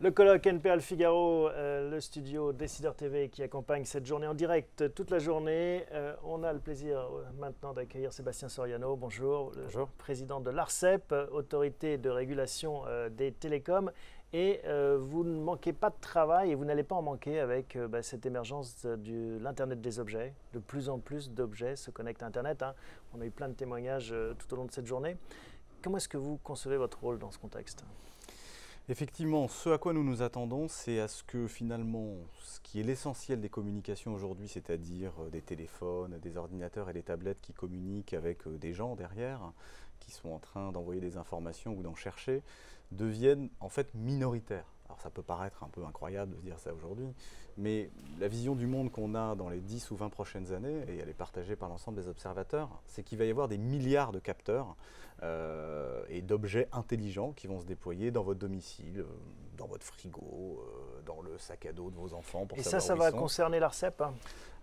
Le colloque NPA Le Figaro, le studio Décideur TV qui accompagne cette journée en direct toute la journée. On a le plaisir maintenant d'accueillir Sébastien Soriano, bonjour, Bonjour. Le président de l'ARCEP, autorité de régulation des télécoms. Et vous ne manquez pas de travail et vous n'allez pas en manquer avec cette émergence de l'Internet des objets. De plus en plus d'objets se connectent à Internet. On a eu plein de témoignages tout au long de cette journée. Comment est-ce que vous concevez votre rôle dans ce contexte ? Effectivement, ce à quoi nous nous attendons, c'est à ce que finalement, ce qui est l'essentiel des communications aujourd'hui, c'est-à-dire des téléphones, des ordinateurs et des tablettes qui communiquent avec des gens derrière, qui sont en train d'envoyer des informations ou d'en chercher, deviennent en fait minoritaires. Alors ça peut paraître un peu incroyable de dire ça aujourd'hui, mais la vision du monde qu'on a dans les 10 ou 20 prochaines années, et elle est partagée par l'ensemble des observateurs, c'est qu'il va y avoir des milliards de capteurs et d'objets intelligents qui vont se déployer dans votre domicile, dans votre frigo, dans le sac à dos de vos enfants. Et ça va concerner l'ARCEP ?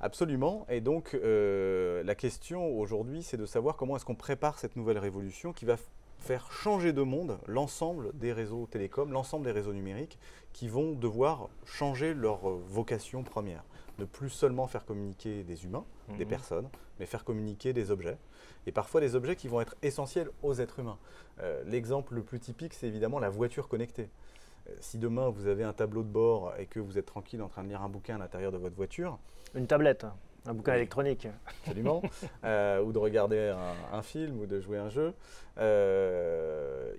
Absolument. Et donc la question aujourd'hui, c'est de savoir comment est-ce qu'on prépare cette nouvelle révolution qui va faire changer de monde l'ensemble des réseaux télécoms, l'ensemble des réseaux numériques qui vont devoir changer leur vocation première. Ne plus seulement faire communiquer des humains, des personnes, mais faire communiquer des objets. Et parfois des objets qui vont être essentiels aux êtres humains. L'exemple le plus typique, c'est évidemment la voiture connectée. Si demain vous avez un tableau de bord et que vous êtes tranquille en train de lire un bouquin à l'intérieur de votre voiture. Une tablette, un bouquin électronique. Absolument. Ou de regarder un film ou de jouer à un jeu.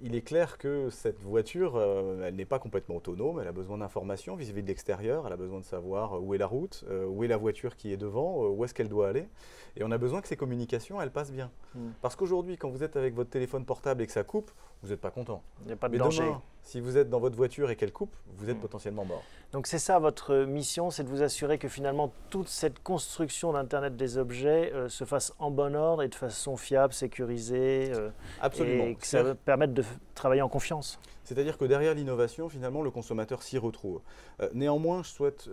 Il est clair que cette voiture, elle n'est pas complètement autonome, elle a besoin d'informations vis-à-vis de l'extérieur, elle a besoin de savoir où est la route, où est la voiture qui est devant, où est-ce qu'elle doit aller. Et on a besoin que ces communications, elles passent bien. Parce qu'aujourd'hui, quand vous êtes avec votre téléphone portable et que ça coupe, vous n'êtes pas content. Il n'y a pas de danger. Demain, si vous êtes dans votre voiture et qu'elle coupe, vous êtes potentiellement mort. Donc c'est ça votre mission, c'est de vous assurer que finalement toute cette construction d'Internet des objets se fasse en bon ordre et de façon fiable, sécurisée. Absolument. Et que ça permette de travailler en confiance. C'est-à-dire que derrière l'innovation, finalement, le consommateur s'y retrouve. Néanmoins, je souhaite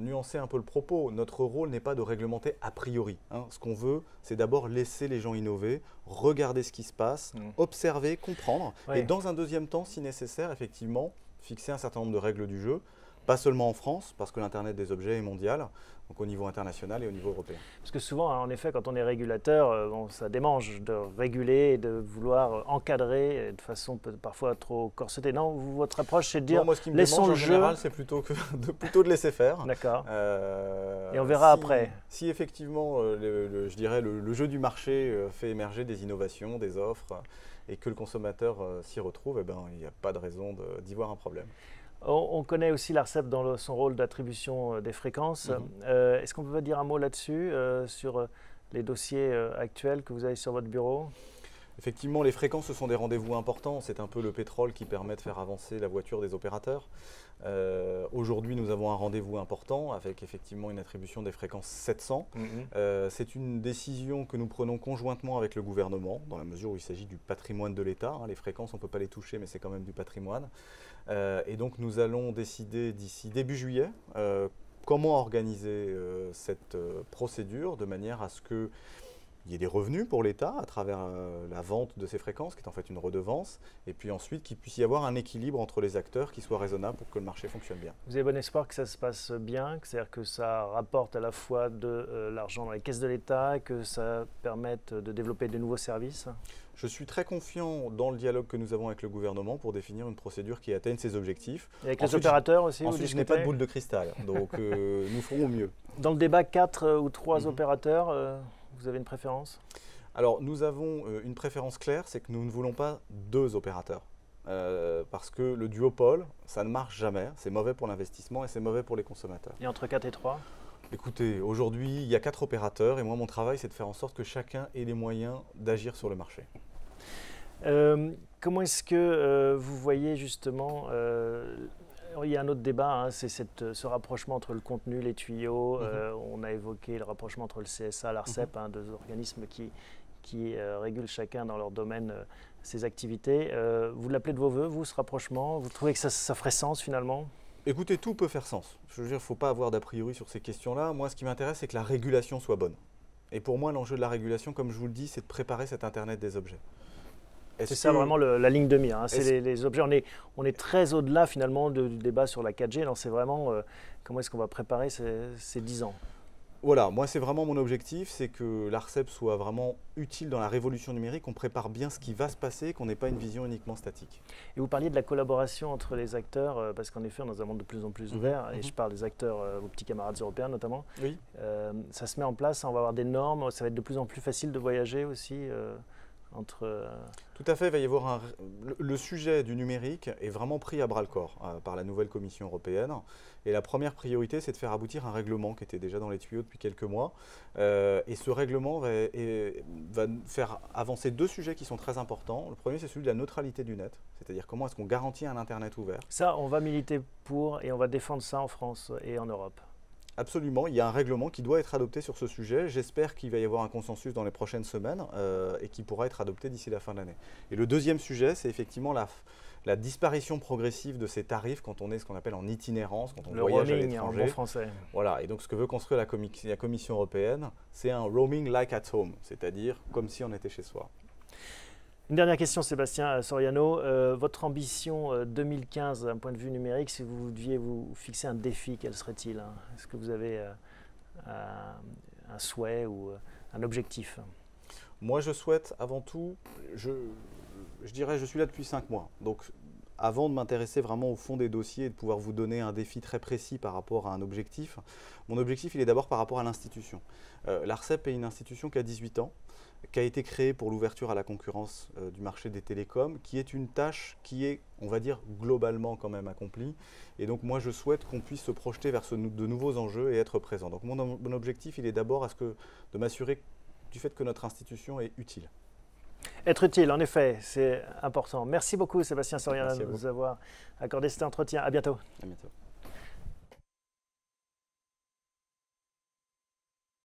nuancer un peu le propos. Notre rôle n'est pas de réglementer a priori. Ce qu'on veut, c'est d'abord laisser les gens innover, regarder ce qui se passe, observer, comprendre. Oui. Et dans un deuxième temps, si nécessaire, effectivement, fixer un certain nombre de règles du jeu. Pas seulement en France, parce que l'Internet des objets est mondial, donc au niveau international et au niveau européen. Parce que souvent, en effet, quand on est régulateur, ça démange de réguler et de vouloir encadrer de façon parfois trop corsetée. Non, votre approche, c'est de dire, moi, ce qui me laissons démange, le en jeu. général, c'est plutôt de laisser faire. D'accord. Et on verra après. Si effectivement, je dirais, le jeu du marché fait émerger des innovations, des offres, et que le consommateur s'y retrouve, eh ben, il n'y a pas de raison d'y voir un problème. On connaît aussi l'ARCEP dans son rôle d'attribution des fréquences. Est-ce qu'on peut dire un mot là-dessus, sur les dossiers actuels que vous avez sur votre bureau ? Effectivement, les fréquences, ce sont des rendez-vous importants. C'est un peu le pétrole qui permet de faire avancer la voiture des opérateurs. Aujourd'hui, nous avons un rendez-vous important avec effectivement une attribution des fréquences 700. C'est une décision que nous prenons conjointement avec le gouvernement, dans la mesure où il s'agit du patrimoine de l'État. Les fréquences, on ne peut pas les toucher, mais c'est quand même du patrimoine. Et donc, nous allons décider d'ici début juillet comment organiser cette procédure de manière à ce que il y ait des revenus pour l'État à travers la vente de ces fréquences, qui est en fait une redevance, et puis ensuite qu'il puisse y avoir un équilibre entre les acteurs qui soit raisonnable pour que le marché fonctionne bien. Vous avez bon espoir que ça se passe bien, c'est-à-dire que ça rapporte à la fois de l'argent dans les caisses de l'État, que ça permette de développer de nouveaux services ? Je suis très confiant dans le dialogue que nous avons avec le gouvernement pour définir une procédure qui atteigne ses objectifs. Et avec les opérateurs aussi, ensuite, je n'ai pas de boule de cristal, donc nous ferons au mieux. Dans le débat, 4 ou 3 opérateurs, vous avez une préférence ? Alors, nous avons une préférence claire, c'est que nous ne voulons pas 2 opérateurs. Parce que le duopole, ça ne marche jamais, c'est mauvais pour l'investissement et c'est mauvais pour les consommateurs. Et entre 4 et 3 ? Écoutez, aujourd'hui, il y a 4 opérateurs et moi, mon travail, c'est de faire en sorte que chacun ait les moyens d'agir sur le marché. Comment est-ce que vous voyez justement, il y a un autre débat, c'est ce rapprochement entre le contenu, les tuyaux, on a évoqué le rapprochement entre le CSA, l'ARCEP, 2 organismes qui régulent chacun dans leur domaine ses activités. Vous l'appelez de vos voeux, vous, ce rapprochement ? Vous trouvez que ça ferait sens finalement ? Écoutez, tout peut faire sens. Je veux dire, il ne faut pas avoir d'a priori sur ces questions-là. Moi, ce qui m'intéresse, c'est que la régulation soit bonne. Et pour moi, l'enjeu de la régulation, comme je vous le dis, c'est de préparer cet Internet des objets. C'est ça vraiment la ligne de mire, hein. C'est les objets. On est très au-delà finalement du débat sur la 4G. C'est vraiment comment est-ce qu'on va préparer ces 10 ans. Voilà, moi c'est vraiment mon objectif, c'est que l'ARCEP soit vraiment utile dans la révolution numérique, qu'on prépare bien ce qui va se passer, qu'on n'ait pas une vision uniquement statique. Et vous parliez de la collaboration entre les acteurs, parce qu'en effet on est dans un monde de plus en plus ouvert, et je parle des acteurs, vos petits camarades européens notamment. Oui. Ça se met en place, on va avoir des normes, ça va être de plus en plus facile de voyager aussi entre... Tout à fait, il va y avoir le sujet du numérique est vraiment pris à bras-le-corps par la nouvelle Commission européenne. Et la première priorité, c'est de faire aboutir un règlement qui était déjà dans les tuyaux depuis quelques mois. Et ce règlement va faire avancer 2 sujets qui sont très importants. Le premier, c'est celui de la neutralité du net, c'est-à-dire comment est-ce qu'on garantit un Internet ouvert. Ça, on va militer pour et on va défendre ça en France et en Europe. Absolument, il y a un règlement qui doit être adopté sur ce sujet. J'espère qu'il va y avoir un consensus dans les prochaines semaines et qui pourra être adopté d'ici la fin de l'année. Et le deuxième sujet, c'est effectivement la disparition progressive de ces tarifs quand on est ce qu'on appelle en itinérance, quand on voyage à l'étranger. En bon français. Voilà, et donc ce que veut construire la Commission européenne, c'est un roaming like at home, c'est-à-dire comme si on était chez soi. Une dernière question, Sébastien Soriano. Votre ambition 2015 d'un point de vue numérique, si vous deviez vous fixer un défi, quel serait-il, hein? Est-ce que vous avez un souhait ou un objectif? Moi, je souhaite avant tout, je dirais, je suis là depuis 5 mois. Donc, avant de m'intéresser vraiment au fond des dossiers et de pouvoir vous donner un défi très précis par rapport à un objectif, mon objectif, il est d'abord par rapport à l'institution. L'ARCEP est une institution qui a 18 ans, qui a été créée pour l'ouverture à la concurrence du marché des télécoms, qui est une tâche qui est, on va dire, globalement quand même accomplie. Et donc moi, je souhaite qu'on puisse se projeter vers de nouveaux enjeux et être présent. Donc mon objectif, il est d'abord de m'assurer du fait que notre institution est utile. Être utile, en effet, c'est important. Merci beaucoup, Sébastien Soriano, de nous avoir accordé cet entretien. À bientôt. À bientôt.